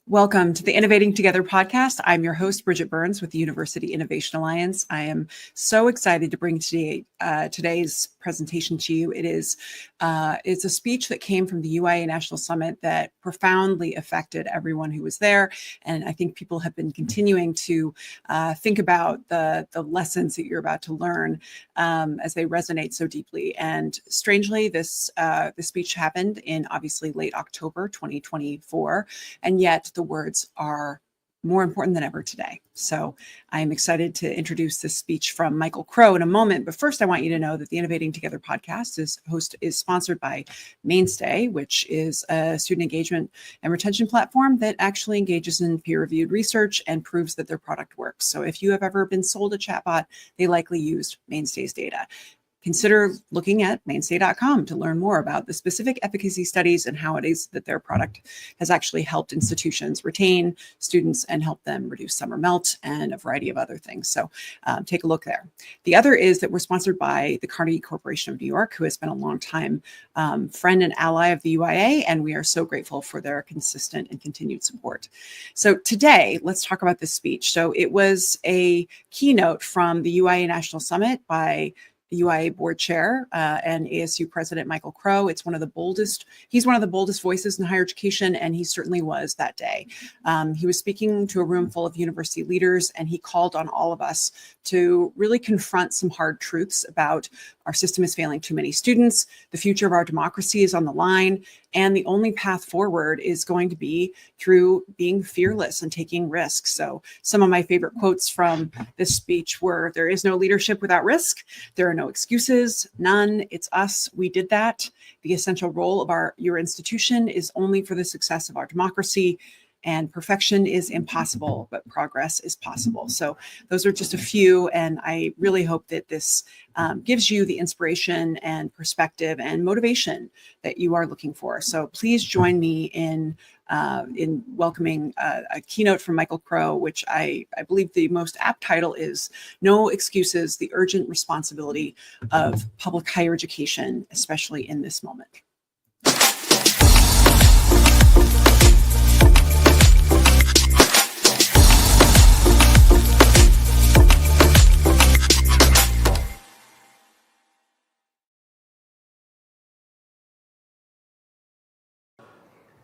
Welcome to the Innovating Together podcast. I'm your host, Bridget Burns with the University Innovation Alliance. I am so excited to bring today's presentation to you. It's a speech that came from the UIA National Summit that profoundly affected everyone who was there. And I think people have been continuing to think about the lessons that you're about to learn as they resonate so deeply. And strangely, this speech happened in obviously late October 2024, and yet the words are more important than ever today. So I'm excited to introduce this speech from Michael Crow in a moment. But first, I want you to know that the Innovating Together podcast is sponsored by Mainstay, which is a student engagement and retention platform that actually engages in peer-reviewed research and proves that their product works. So if you have ever been sold a chatbot, they likely used Mainstay's data. Consider looking at mainstay.com to learn more about the specific efficacy studies and how it is that their product has actually helped institutions retain students and help them reduce summer melt and a variety of other things. So take a look there. The other is that we're sponsored by the Carnegie Corporation of New York, who has been a longtime friend and ally of the UIA, and we are so grateful for their consistent and continued support. So today, let's talk about this speech. So it was a keynote from the UIA National Summit by the UIA board chair and ASU president Michael Crow. He's one of the boldest voices in higher education, and he certainly was that day. He was speaking to a room full of university leaders, and he called on all of us to really confront some hard truths about our system is failing too many students, the future of our democracy is on the line, and the only path forward is going to be through being fearless and taking risks. So some of my favorite quotes from this speech were, "There is no leadership without risk. There are no excuses, none. It's us. We did that. The essential role of your institution is only for the success of our democracy. And perfection is impossible, but progress is possible." So those are just a few, and I really hope that this gives you the inspiration and perspective and motivation that you are looking for. So please join me in welcoming a keynote from Michael Crow, which I believe the most apt title is "No Excuses, the Urgent Responsibility of Public Higher Education, Especially in This Moment."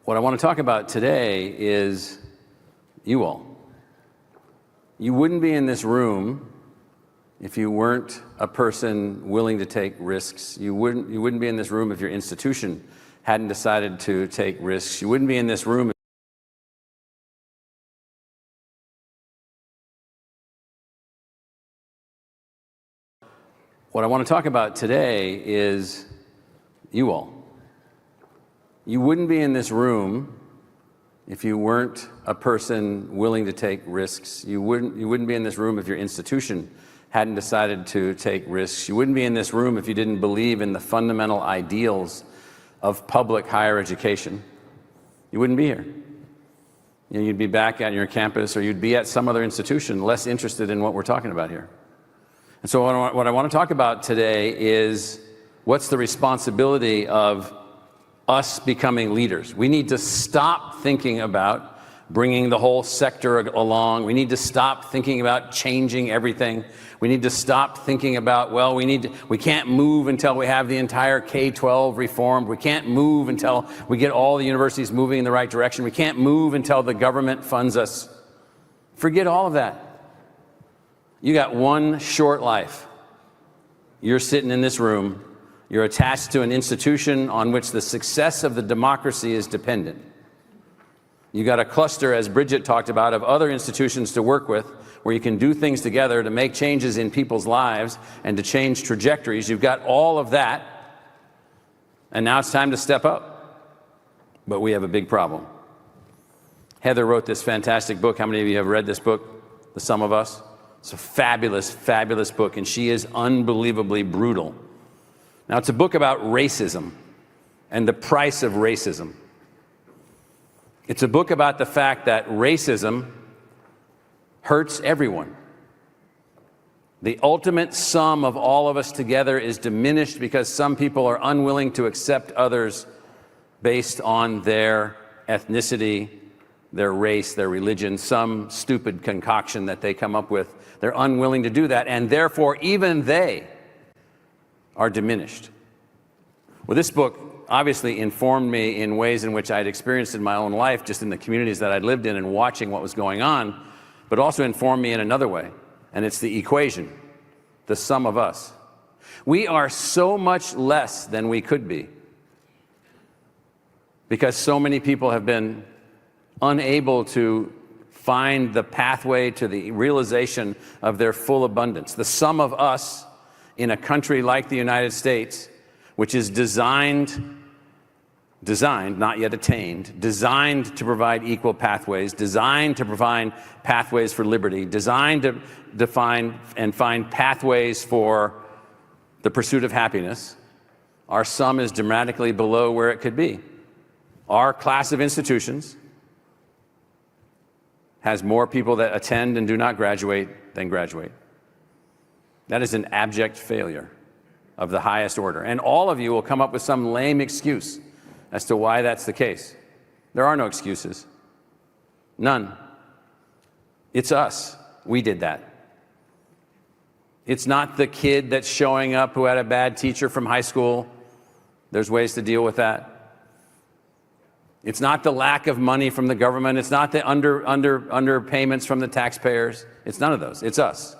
What I want to talk about today is you all. You wouldn't be in this room if you weren't a person willing to take risks. You wouldn't be in this room if your institution hadn't decided to take risks. You wouldn't be in this room. What I want to talk about today is you all. You wouldn't be in this room if you weren't a person willing to take risks. You wouldn't be in this room if your institution hadn't decided to take risks. You wouldn't be in this room if you didn't believe in the fundamental ideals of public higher education. You wouldn't be here. You'd be back at your campus, or you'd be at some other institution less interested in what we're talking about here. And so what I want to talk about today is what's the responsibility of us becoming leaders. We need to stop thinking about bringing the whole sector along. We need to stop thinking about changing everything. We need to stop thinking about, well, we can't move until we have the entire K-12 reformed. We can't move until we get all the universities moving in the right direction. We can't move until the government funds us. Forget all of that. You got one short life. You're sitting in this room. You're attached to an institution on which the success of the democracy is dependent. You got a cluster, as Bridget talked about, of other institutions to work with where you can do things together to make changes in people's lives and to change trajectories. You've got all of that, and now it's time to step up. But we have a big problem. Heather wrote this fantastic book. How many of you have read this book? The Sum of Us? It's a fabulous, fabulous book, and she is unbelievably brutal. Now, it's a book about racism and the price of racism. It's a book about the fact that racism hurts everyone. The ultimate sum of all of us together is diminished because some people are unwilling to accept others based on their ethnicity, their race, their religion, some stupid concoction that they come up with. They're unwilling to do that, and therefore even they are diminished. Well, this book obviously informed me in ways in which I'd experienced in my own life, just in the communities that I'd lived in and watching what was going on, but also informed me in another way, and it's the equation, the sum of us. We are so much less than we could be because so many people have been unable to find the pathway to the realization of their full abundance. The sum of us in a country like the United States, which is designed, not yet attained, designed to provide equal pathways, designed to provide pathways for liberty, designed to define and find pathways for the pursuit of happiness, our sum is dramatically below where it could be. Our class of institutions has more people that attend and do not graduate than graduate. That is an abject failure of the highest order. And all of you will come up with some lame excuse as to why that's the case. There are no excuses. None. It's us. We did that. It's not the kid that's showing up who had a bad teacher from high school. There's ways to deal with that. It's not the lack of money from the government. It's not the underpayments from the taxpayers. It's none of those. It's us.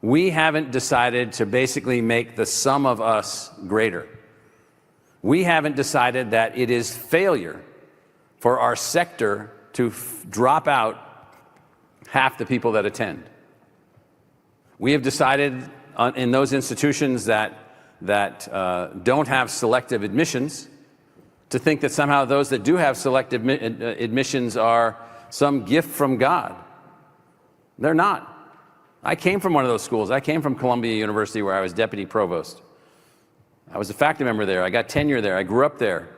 We haven't decided to basically make the sum of us greater. We haven't decided that it is failure for our sector to drop out half the people that attend. We have decided in those institutions that don't have selective admissions to think that somehow those that do have selective admissions are some gift from God. They're not. I came from one of those schools. I came from Columbia University, where I was deputy provost. I was a faculty member there. I got tenure there. I grew up there.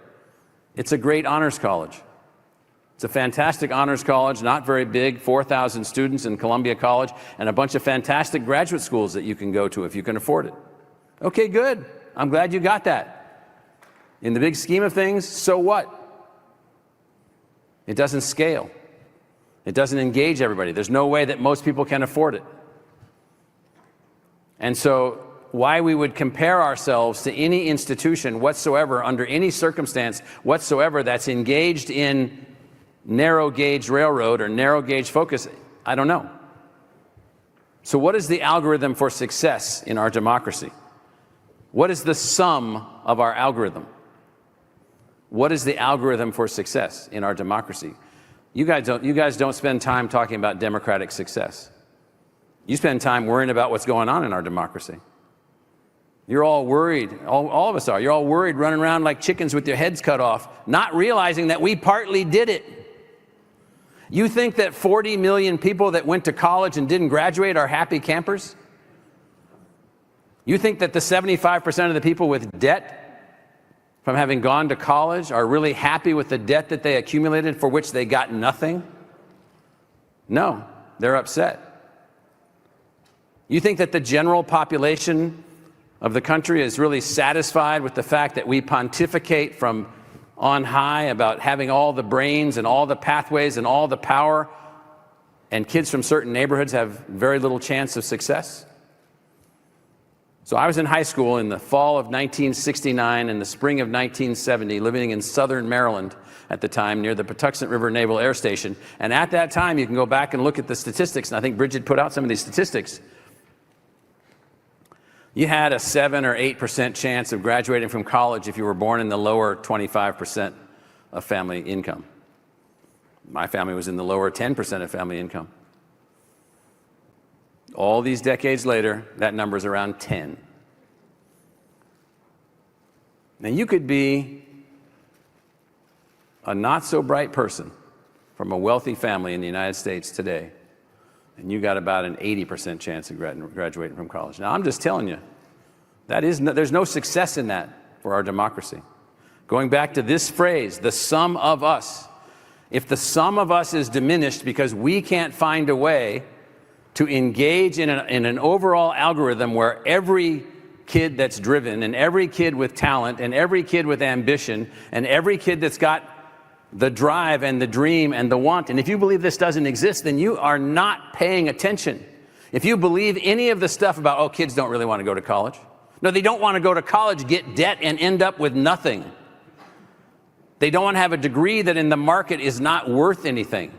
It's a great honors college. It's a fantastic honors college, not very big, 4,000 students in Columbia College, and a bunch of fantastic graduate schools that you can go to if you can afford it. Okay, good. I'm glad you got that. In the big scheme of things, so what? It doesn't scale. It doesn't engage everybody. There's no way that most people can afford it. And so why we would compare ourselves to any institution whatsoever, under any circumstance whatsoever, that's engaged in narrow gauge railroad or narrow gauge focus, I don't know. So what is the algorithm for success in our democracy? What is the sum of our algorithm? What is the algorithm for success in our democracy? You guys don't spend time talking about democratic success. You spend time worrying about what's going on in our democracy. You're all worried, all of us are. You're all worried, running around like chickens with your heads cut off, not realizing that we partly did it. You think that 40 million people that went to college and didn't graduate are happy campers? You think that the 75% of the people with debt from having gone to college are really happy with the debt that they accumulated for which they got nothing? No, they're upset. You think that the general population of the country is really satisfied with the fact that we pontificate from on high about having all the brains and all the pathways and all the power, and kids from certain neighborhoods have very little chance of success? So I was in high school in the fall of 1969 and the spring of 1970, living in southern Maryland at the time, near the Patuxent River Naval Air Station. And at that time, you can go back and look at the statistics, and I think Bridget put out some of these statistics. You had a 7 or 8% chance of graduating from college if you were born in the lower 25% of family income. My family was in the lower 10% of family income. All these decades later, that number is around 10. Now, you could be a not-so-bright person from a wealthy family in the United States today, and you got about an 80% chance of graduating from college. Now, I'm just telling you, there's no success in that for our democracy. Going back to this phrase, the sum of us. If the sum of us is diminished because we can't find a way to engage in an overall algorithm where every kid that's driven and every kid with talent and every kid with ambition and every kid that's got the drive and the dream and the want. And if you believe this doesn't exist, then you are not paying attention. If you believe any of the stuff about, oh, kids don't really want to go to college. No, they don't want to go to college, get debt, and end up with nothing. They don't want to have a degree that in the market is not worth anything.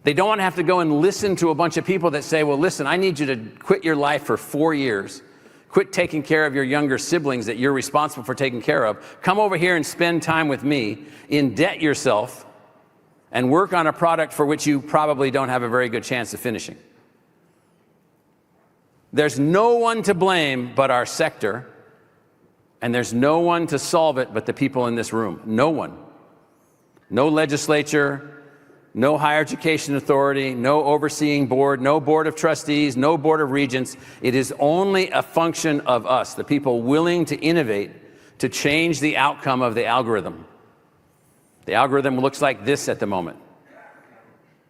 They don't want to have to go and listen to a bunch of people that say, well, listen, I need you to quit your life for 4 years. Quit taking care of your younger siblings that you're responsible for taking care of. Come over here and spend time with me, indebt yourself, and work on a product for which you probably don't have a very good chance of finishing. There's no one to blame but our sector, and there's no one to solve it but the people in this room. No one. No legislature, no higher education authority, no overseeing board, no board of trustees, no board of regents. It is only a function of us, the people willing to innovate, to change the outcome of the algorithm. The algorithm looks like this at the moment.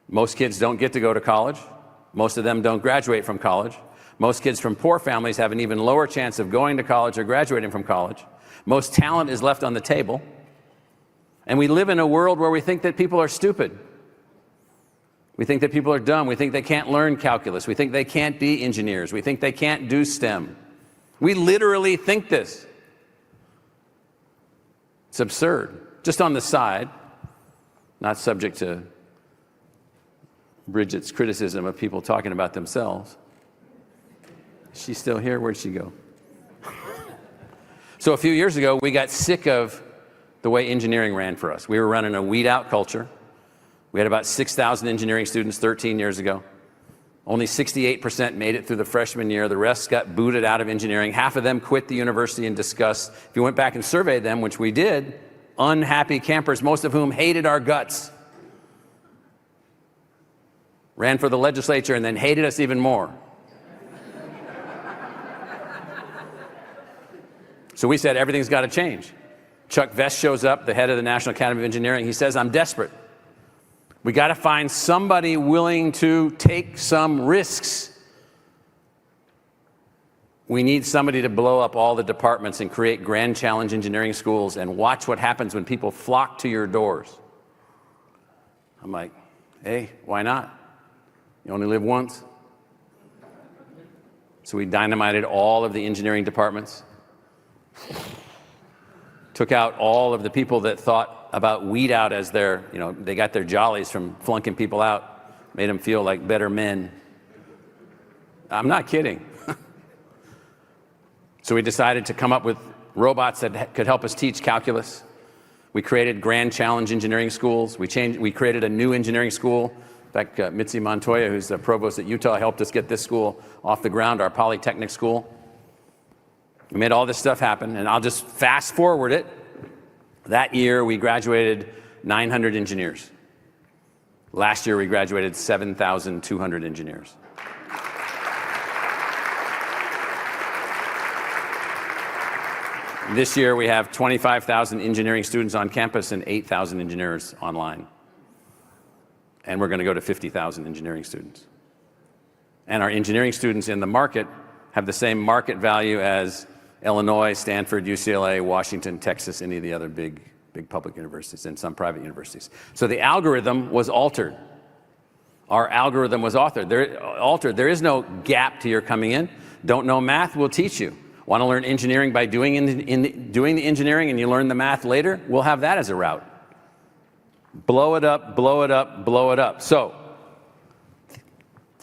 Most kids don't get to go to college. Most of them don't graduate from college. Most kids from poor families have an even lower chance of going to college or graduating from college. Most talent is left on the table. And we live in a world where we think that people are stupid. We think that people are dumb. We think they can't learn calculus. We think they can't be engineers. We think they can't do STEM. We literally think this. It's absurd. Just on the side, not subject to Bridget's criticism of people talking about themselves. Is she still here? Where'd she go? So a few years ago, we got sick of the way engineering ran for us. We were running a weed-out culture. We had about 6,000 engineering students 13 years ago. Only 68% made it through the freshman year. The rest got booted out of engineering. Half of them quit the university in disgust. If you went back and surveyed them, which we did, unhappy campers, most of whom hated our guts. Ran for the legislature and then hated us even more. So we said, everything's got to change. Chuck Vest shows up, the head of the National Academy of Engineering. He says, I'm desperate. We got to find somebody willing to take some risks. We need somebody to blow up all the departments and create grand challenge engineering schools and watch what happens when people flock to your doors. I'm like, hey, why not? You only live once. So we dynamited all of the engineering departments. Took out all of the people that thought about weed out as their, they got their jollies from flunking people out, made them feel like better men. I'm not kidding. So we decided to come up with robots that could help us teach calculus. We created grand challenge engineering schools. We created a new engineering school. In fact, Mitzi Montoya, who's the provost at Utah, helped us get this school off the ground, our Polytechnic school. We made all this stuff happen, and I'll just fast forward it. That year, we graduated 900 engineers. Last year, we graduated 7,200 engineers. This year, we have 25,000 engineering students on campus and 8,000 engineers online. And we're going to go to 50,000 engineering students. And our engineering students in the market have the same market value as Illinois, Stanford, UCLA, Washington, Texas, any of the other big public universities and some private universities. So the algorithm was altered. Our algorithm was altered. There is no gap to your coming in. Don't know math? We'll teach you. Want to learn engineering by doing the engineering and you learn the math later? We'll have that as a route. Blow it up, blow it up, blow it up. So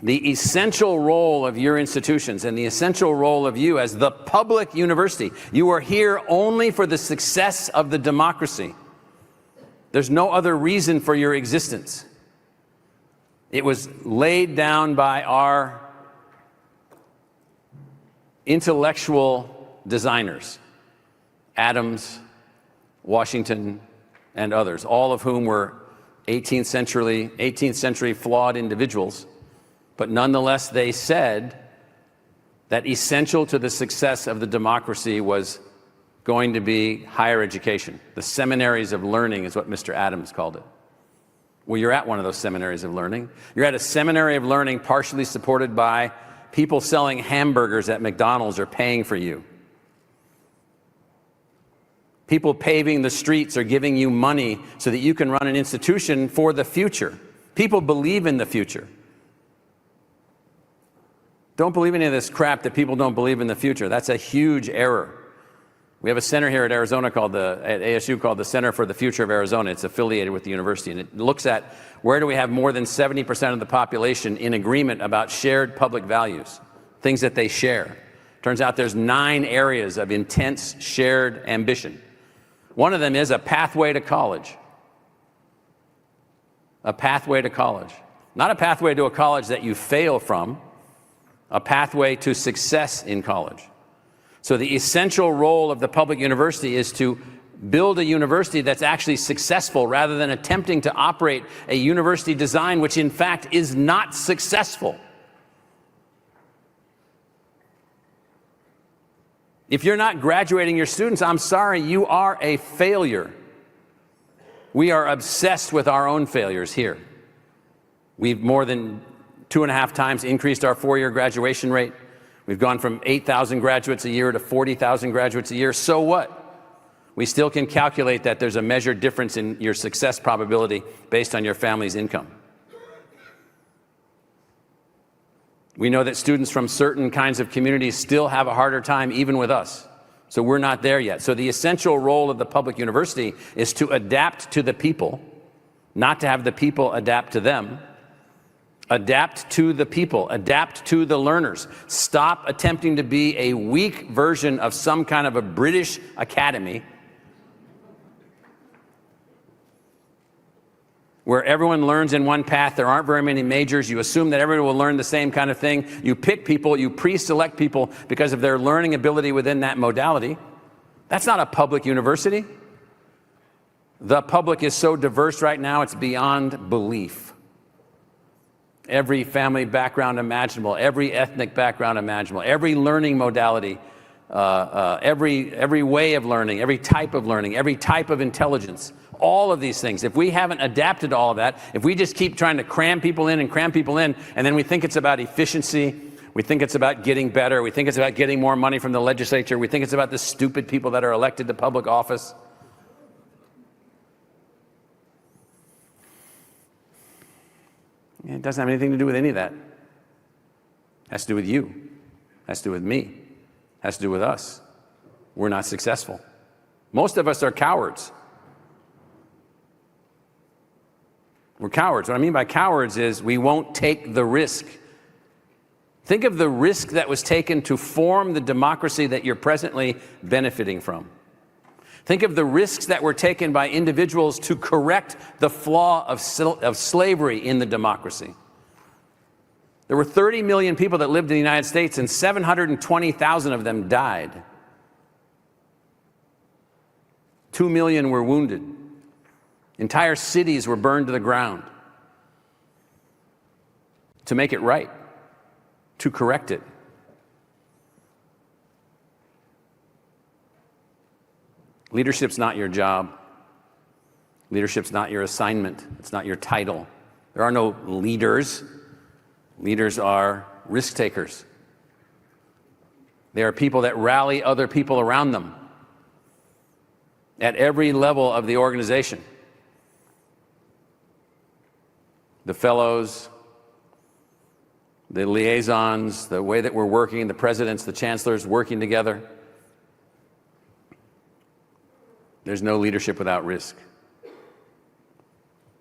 the essential role of your institutions and the essential role of you as the public university, you are here only for the success of the democracy. There's no other reason for your existence. It was laid down by our intellectual designers, Adams, Washington, and others, all of whom were 18th century flawed individuals. But nonetheless, they said that essential to the success of the democracy was going to be higher education. The seminaries of learning is what Mr. Adams called it. Well, you're at one of those seminaries of learning. You're at a seminary of learning partially supported by people selling hamburgers at McDonald's or paying for you. People paving the streets are giving you money so that you can run an institution for the future. People believe in the future. Don't believe any of this crap that people don't believe in the future. That's a huge error. We have a center here at Arizona at ASU called the Center for the Future of Arizona. It's affiliated with the university, and it looks at where do we have more than 70% of the population in agreement about shared public values, things that they share. Turns out there's 9 areas of intense shared ambition. One of them is a pathway to college. A pathway to college. Not a pathway to a college that you fail from, a pathway to success in college. So the essential role of the public university is to build a university that's actually successful rather than attempting to operate a university design which in fact is not successful. If you're not graduating your students, I'm sorry, you are a failure. We are obsessed with our own failures here. We've more than 2.5 times increased our 4-year graduation rate. We've gone from 8,000 graduates a year to 40,000 graduates a year. So what? We still can calculate that there's a measured difference in your success probability based on your family's income. We know that students from certain kinds of communities still have a harder time even with us. So we're not there yet. So the essential role of the public university is to adapt to the people, not to have the people adapt to them. Adapt to the people, adapt to the learners. Stop attempting to be a weak version of some kind of a British academy where everyone learns in one path, there aren't very many majors, you assume that everyone will learn the same kind of thing, you pick people, you pre-select people because of their learning ability within that modality. That's not a public university. The public is so diverse right now, it's beyond belief. Every family background imaginable, every ethnic background imaginable, every learning modality, every way of learning, every type of learning, every type of intelligence, all of these things. If we haven't adapted to all of that, if we just keep trying to cram people in, and then we think it's about efficiency, we think it's about getting better, we think it's about getting more money from the legislature, we think it's about the stupid people that are elected to public office. It doesn't have anything to do with any of that. It has to do with you. It has to do with me. It has to do with us. We're not successful. Most of us are cowards. We're cowards. What I mean by cowards is we won't take the risk. Think of the risk that was taken to form the democracy that you're presently benefiting from. Think of the risks that were taken by individuals to correct the flaw of slavery in the democracy. There were 30 million people that lived in the United States, and 720,000 of them died. 2 million were wounded. Entire cities were burned to the ground. To make it right, to correct it. Leadership's not your job. Leadership's not your assignment. It's not your title. There are no leaders. Leaders are risk takers. They are people that rally other people around them at every level of the organization. The fellows, the liaisons, the way that we're working, the presidents, the chancellors working together. There's no leadership without risk.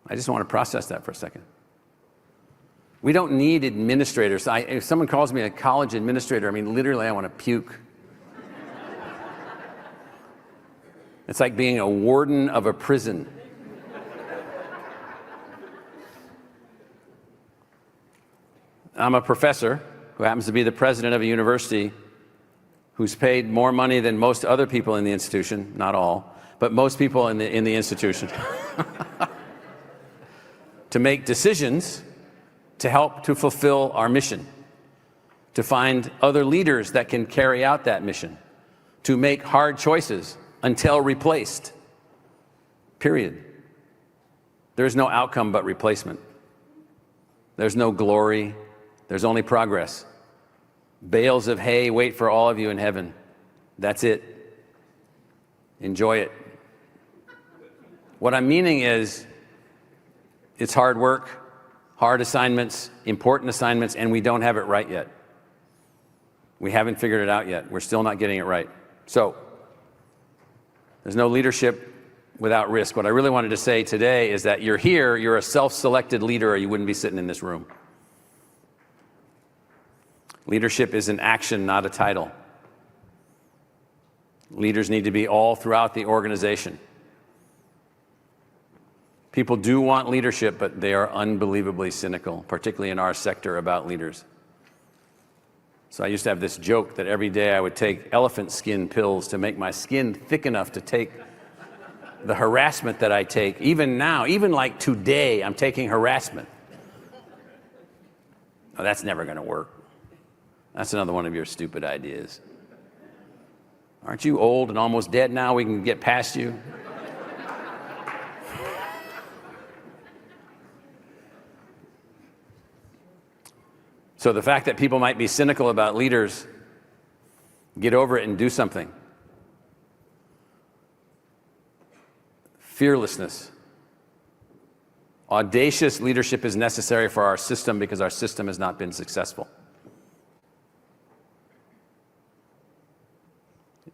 I just want to process that for a second. We don't need administrators. If someone calls me a college administrator, I mean, literally, I want to puke. It's like being a warden of a prison. I'm a professor who happens to be the president of a university who's paid more money than most other people in the institution, not all, but most people in the institution, to make decisions to help to fulfill our mission, to find other leaders that can carry out that mission, to make hard choices until replaced, period. There's no outcome but replacement. There's no glory. There's only progress. Bales of hay wait for all of you in heaven. That's it. Enjoy it. What I'm meaning is, it's hard work, hard assignments, important assignments, and we don't have it right yet. We haven't figured it out yet. We're still not getting it right. So, there's no leadership without risk. What I really wanted to say today is that you're here, you're a self-selected leader, or you wouldn't be sitting in this room. Leadership is an action, not a title. Leaders need to be all throughout the organization. People do want leadership, but they are unbelievably cynical, particularly in our sector, about leaders. So I used to have this joke that every day I would take elephant skin pills to make my skin thick enough to take the harassment that I take. Even now, even like today, I'm taking harassment. Oh, that's never going to work. That's another one of your stupid ideas. Aren't you old and almost dead now? We can get past you. So the fact that people might be cynical about leaders, get over it and do something. Fearlessness. Audacious leadership is necessary for our system because our system has not been successful.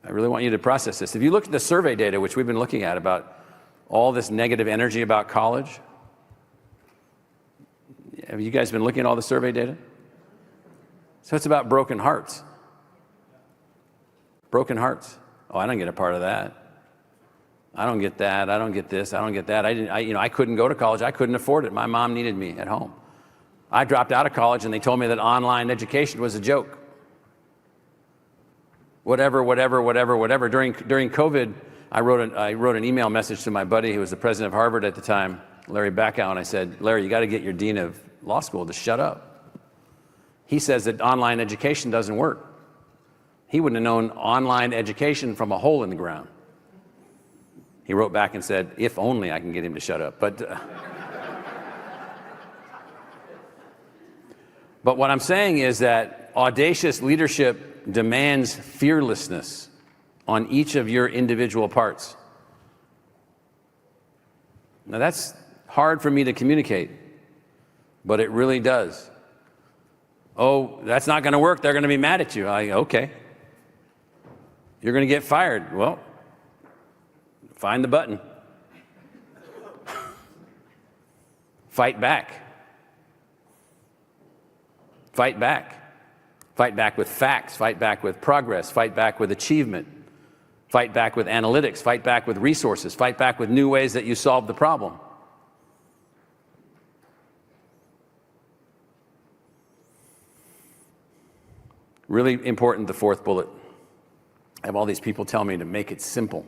I really want you to process this. If you look at the survey data, which we've been looking at about all this negative energy about college, have you guys been looking at all the survey data? So it's about broken hearts. Broken hearts. Oh, I don't get a part of that. I don't get that. I don't get this. I don't get that. I couldn't go to college. I couldn't afford it. My mom needed me at home. I dropped out of college and they told me that online education was a joke. Whatever. During COVID, I wrote an email message to my buddy who was the president of Harvard at the time, Larry Bacow, and I said, Larry, you got to get your dean of law school to shut up. He says that online education doesn't work. He wouldn't have known online education from a hole in the ground. He wrote back and said, if only I can get him to shut up. But what I'm saying is that audacious leadership demands fearlessness on each of your individual parts. Now that's hard for me to communicate, but it really does. Oh, that's not going to work. They're going to be mad at you. Okay. You're going to get fired. Well, find the button. Fight back. Fight back. Fight back with facts. Fight back with progress. Fight back with achievement. Fight back with analytics. Fight back with resources. Fight back with new ways that you solve the problem. Really important, the fourth bullet. I have all these people tell me to make it simple.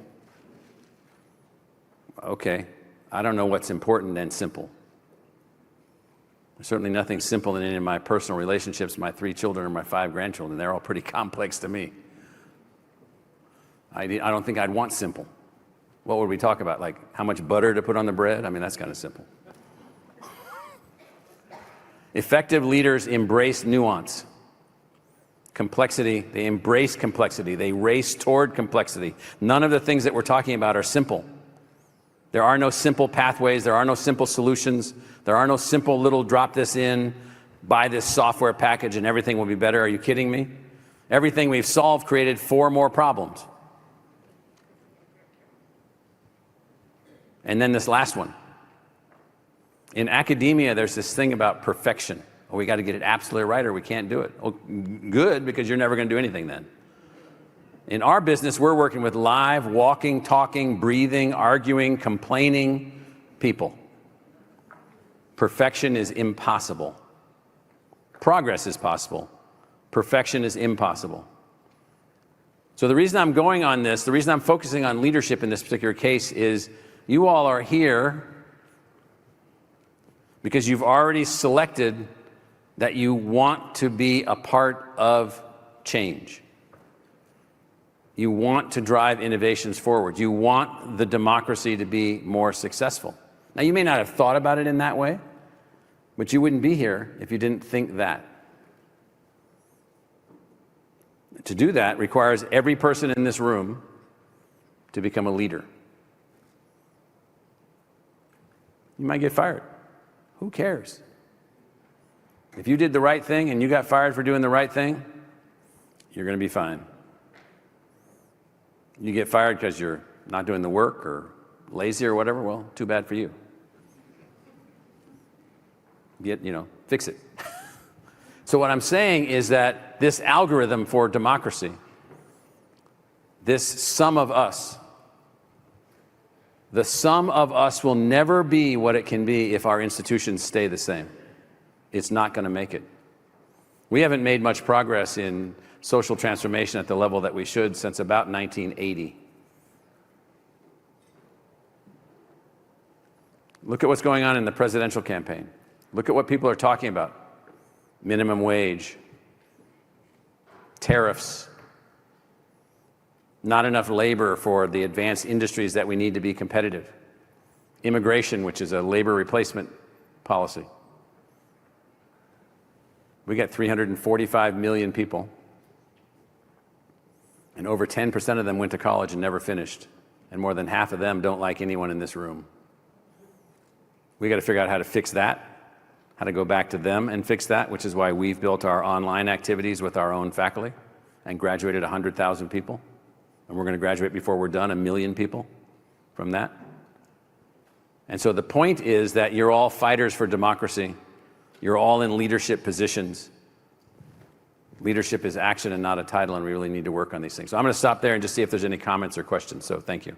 Okay, I don't know what's important and simple. There's certainly nothing simple in any of my personal relationships, my 3 children or my 5 grandchildren. They're all pretty complex to me. I don't think I'd want simple. What would we talk about? Like how much butter to put on the bread? I mean, that's kind of simple. Effective leaders embrace nuance. Complexity, they embrace complexity. They race toward complexity. None of the things that we're talking about are simple. There are no simple pathways. There are no simple solutions. There are no simple little drop this in, buy this software package and everything will be better. Are you kidding me? Everything we've solved created 4 more problems. And then this last one. In academia, there's this thing about perfection. Oh, we got to get it absolutely right or we can't do it. Oh, good, because you're never going to do anything then. In our business, we're working with live, walking, talking, breathing, arguing, complaining people. Perfection is impossible. Progress is possible. Perfection is impossible. So the reason I'm going on this, the reason I'm focusing on leadership in this particular case is you all are here because you've already selected that you want to be a part of change. You want to drive innovations forward. You want the democracy to be more successful. Now, you may not have thought about it in that way, but you wouldn't be here if you didn't think that. To do that requires every person in this room to become a leader. You might get fired. Who cares? If you did the right thing and you got fired for doing the right thing, you're going to be fine. You get fired because you're not doing the work or lazy or whatever, well, too bad for you. Fix it. So what I'm saying is that this algorithm for democracy, this sum of us, the sum of us will never be what it can be if our institutions stay the same. It's not going to make it. We haven't made much progress in social transformation at the level that we should since about 1980. Look at what's going on in the presidential campaign. Look at what people are talking about. Minimum wage, tariffs, not enough labor for the advanced industries that we need to be competitive, immigration, which is a labor replacement policy. We got 345 million people, and over 10% of them went to college and never finished, and more than half of them don't like anyone in this room. We got to figure out how to fix that, how to go back to them and fix that, which is why we've built our online activities with our own faculty and graduated 100,000 people. And we're going to graduate before we're done 1 million people from that. And so the point is that you're all fighters for democracy. You're all in leadership positions. Leadership is action and not a title, and we really need to work on these things. So I'm going to stop there and just see if there's any comments or questions. So thank you.